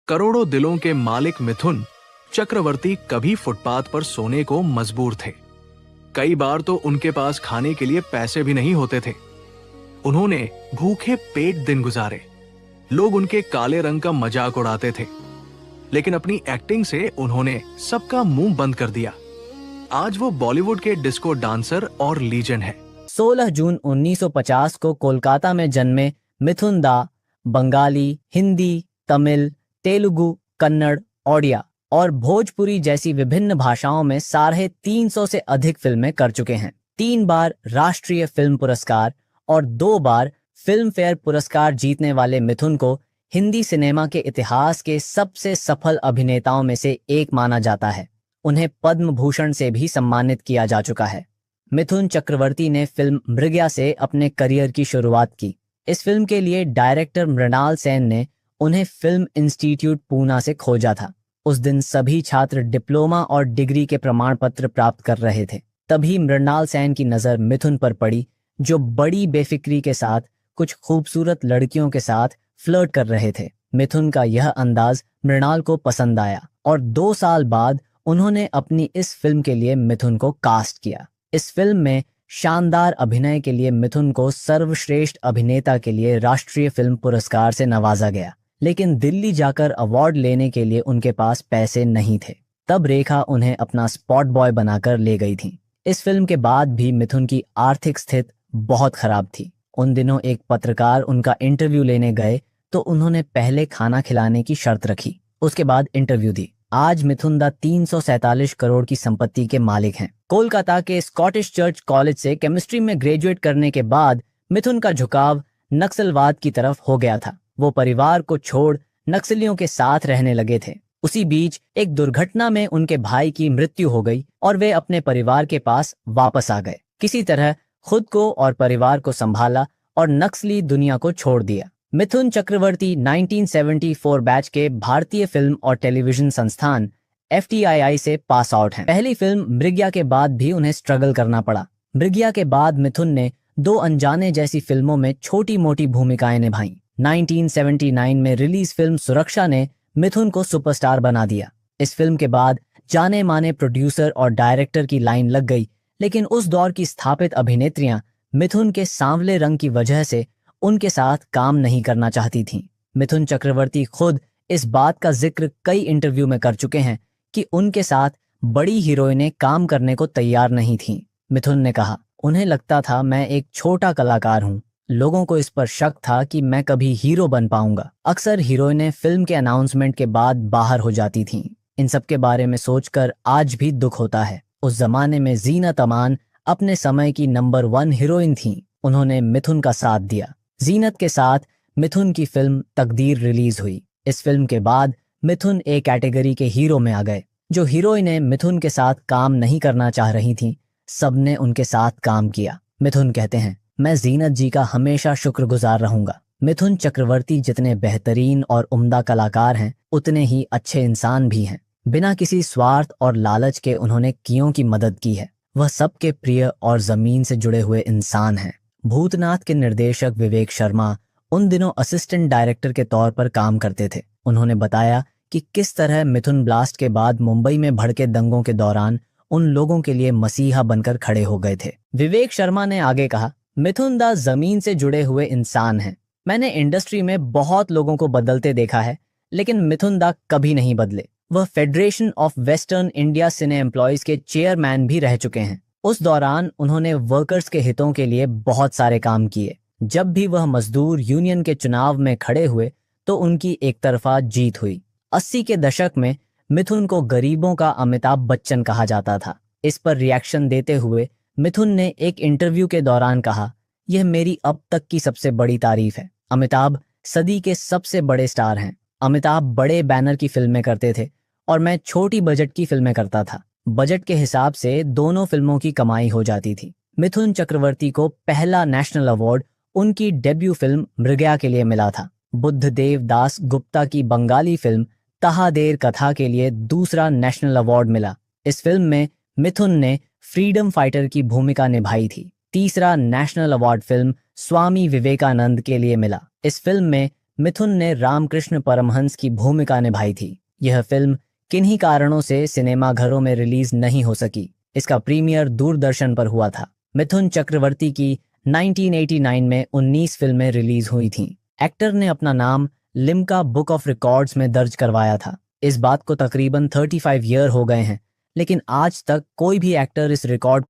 करोड़ों दिलों के मालिक मिथुन चक्रवर्ती कभी फुटपाथ पर सोने को मजबूर थे। कई बार तो उनके पास खाने के लिए पैसे भी नहीं होते थे। उन्होंने भूखे पेट दिन गुजारे। लोग उनके काले रंग का मजाक उड़ाते थे, लेकिन अपनी एक्टिंग से उन्होंने सबका मुंह बंद कर दिया। आज वो बॉलीवुड के डिस्को डांसर और लीजेंड है। 16 जून 1950 को कोलकाता में जन्मे मिथुन दा बंगाली, हिंदी, तमिल, तेलुगु, कन्नड़, ओडिया और भोजपुरी जैसी विभिन्न भाषाओं में 350 से अधिक फिल्में कर चुके हैं। 3 बार राष्ट्रीय फिल्म पुरस्कार और 2 बार फिल्म फेयर पुरस्कार जीतने वाले मिथुन को हिंदी सिनेमा के इतिहास के सबसे सफल अभिनेताओं में से एक माना जाता है। उन्हें पद्म भूषण से भी सम्मानित किया जा चुका है। मिथुन चक्रवर्ती ने फिल्म मृग्या से अपने करियर की शुरुआत की। इस फिल्म के लिए डायरेक्टर मृणाल सेन ने उन्हें फिल्म इंस्टीट्यूट पूना से खोजा था। उस दिन सभी छात्र डिप्लोमा और डिग्री के प्रमाण पत्र प्राप्त कर रहे थे। तभी मृणाल सेन की नज़र मिथुन पर पड़ी, जो बड़ी बेफिक्री के साथ कुछ खूबसूरत लड़कियों के साथ फ्लर्ट कर रहे थे। मिथुन का यह अंदाज मृणाल को पसंद आया और 2 साल बाद उन्होंने अपनी इस फिल्म के लिए मिथुन को कास्ट किया। इस फिल्म में शानदार अभिनय के लिए मिथुन को सर्वश्रेष्ठ अभिनेता के लिए राष्ट्रीय फिल्म पुरस्कार से नवाजा गया, लेकिन दिल्ली जाकर अवार्ड लेने के लिए उनके पास पैसे नहीं थे। तब रेखा उन्हें अपना स्पॉट बॉय बनाकर ले गई थी। इस फिल्म के बाद भी मिथुन की आर्थिक स्थिति बहुत खराब थी। उन दिनों एक पत्रकार उनका इंटरव्यू लेने गए तो उन्होंने पहले खाना खिलाने की शर्त रखी, उसके बाद इंटरव्यू दी। आज मिथुन दा 347 करोड़ की संपत्ति के मालिक हैं। कोलकाता के स्कॉटिश चर्च कॉलेज से केमिस्ट्री में ग्रेजुएट करने के बाद मिथुन का झुकाव नक्सलवाद की तरफ हो गया था। वो परिवार को छोड़ नक्सलियों के साथ रहने लगे थे। उसी बीच एक दुर्घटना में उनके भाई की मृत्यु हो गई और वे अपने परिवार के पास वापस आ गए। किसी तरह खुद को और परिवार को संभाला और नक्सली दुनिया को छोड़ दिया। मिथुन चक्रवर्ती 1974 बैच के भारतीय फिल्म और टेलीविजन संस्थान FTII से पास आउट हैं। पहली फिल्म मृग्या के बाद भी उन्हें स्ट्रगल करना पड़ा। मृग्या के बाद मिथुन ने 2 अनजाने जैसी फिल्मों में छोटी मोटी भूमिकाएं निभाई। 1979 में रिलीज फिल्म सुरक्षा ने मिथुन को सुपरस्टार बना दिया। इस फिल्म के बाद जाने माने प्रोड्यूसर और डायरेक्टर की लाइन लग गई, लेकिन उस दौर की स्थापित अभिनेत्रियां मिथुन के सांवले रंग की वजह से उनके साथ काम नहीं करना चाहती थीं। मिथुन चक्रवर्ती खुद इस बात का जिक्र कई इंटरव्यू में कर चुके हैं कि उनके साथ बड़ी हीरोइनें काम करने को तैयार नहीं थीं। मिथुन ने कहा, उन्हें लगता था मैं एक छोटा कलाकार हूं। लोगों को इस पर शक था कि मैं कभी हीरो बन पाऊंगा। अक्सर हीरोइनें फिल्म के अनाउंसमेंट के बाद बाहर हो जाती थीं। इन सब के बारे में सोचकर आज भी दुख होता है। उस जमाने में जीनत अमान अपने समय की नंबर 1 हीरोइन थीं। उन्होंने मिथुन का साथ दिया। जीनत के साथ मिथुन की फिल्म तकदीर रिलीज हुई। इस फिल्म के बाद मिथुन एक कैटेगरी के हीरो में आ गए। जो हीरोइनें मिथुन के साथ काम नहीं करना चाह रही थीं, सबने उनके साथ काम किया। मिथुन कहते हैं, मैं जीनत जी का हमेशा शुक्रगुजार रहूंगा। मिथुन चक्रवर्ती जितने बेहतरीन और उम्दा कलाकार हैं, उतने ही अच्छे इंसान भी हैं। बिना किसी स्वार्थ और लालच के उन्होंने कियों की मदद की है। वह सबके प्रिय और जमीन से जुड़े हुए इंसान हैं। भूतनाथ के निर्देशक विवेक शर्मा उन दिनों असिस्टेंट डायरेक्टर के तौर पर काम करते थे। उन्होंने बताया कि किस तरह मिथुन ब्लास्ट के बाद मुंबई में भड़के दंगों के दौरान उन लोगों के लिए मसीहा बनकर खड़े हो गए थे। विवेक शर्मा ने आगे कहा, मिथुन दा जमीन से जुड़े हुए इंसान हैं। मैंने इंडस्ट्री में बहुत लोगों को बदलते देखा है, लेकिन मिथुन दा कभी नहीं बदले। वह federation of western India cine employees के चेयरमैन भी रह चुके हैं। उस दौरान उन्होंने वर्कर्स के हितों के लिए बहुत सारे काम किए। जब भी वह मजदूर यूनियन के चुनाव में खड़े हुए तो उनकी एक तरफा जीत हुई। 80 के दशक में मिथुन को गरीबों का अमिताभ बच्चन कहा जाता था। इस पर रिएक्शन देते हुए मिथुन ने एक इंटरव्यू के दौरान कहा, यह मेरी अब तक की सबसे बड़ी तारीफ है। अमिताभ सदी के सबसे बड़े स्टार हैं। अमिताभ बड़े बैनर की फिल्में करते थे और मैं छोटी बजट की फिल्में करता था। बजट के हिसाब से दोनों फिल्मों की कमाई हो जाती थी। मिथुन चक्रवर्ती को पहला नेशनल अवार्ड उनकी डेब्यू फिल्म मृग्या के लिए मिला था। बुद्धदेव दास गुप्ता की बंगाली फिल्म तहादेर कथा के लिए दूसरा नेशनल अवार्ड मिला। इस फिल्म में मिथुन ने फ्रीडम फाइटर की भूमिका निभाई थी। तीसरा national award film Swami Vivekananda के लिए मिला। इस फिल्म में मिथुन ने रामकृष्ण परमहंस की भूमिका निभाई थी। यह फिल्म किन्हीं कारणों से सिनेमाघरों में रिलीज नहीं हो सकी। इसका प्रीमियर दूरदर्शन पर हुआ था। मिथुन चक्रवर्ती की 1989 में 19 फिल्में रिलीज हुई थीं। एक्टर ने अपना नाम लिम्का बुक ऑफ रिकॉर्ड्स में दर्ज करवाया था। इस बात को तकरीबन 35 ईयर हो गए हैं, लेकिन आज तक कोई भी एक्टर इस रिकॉर्ड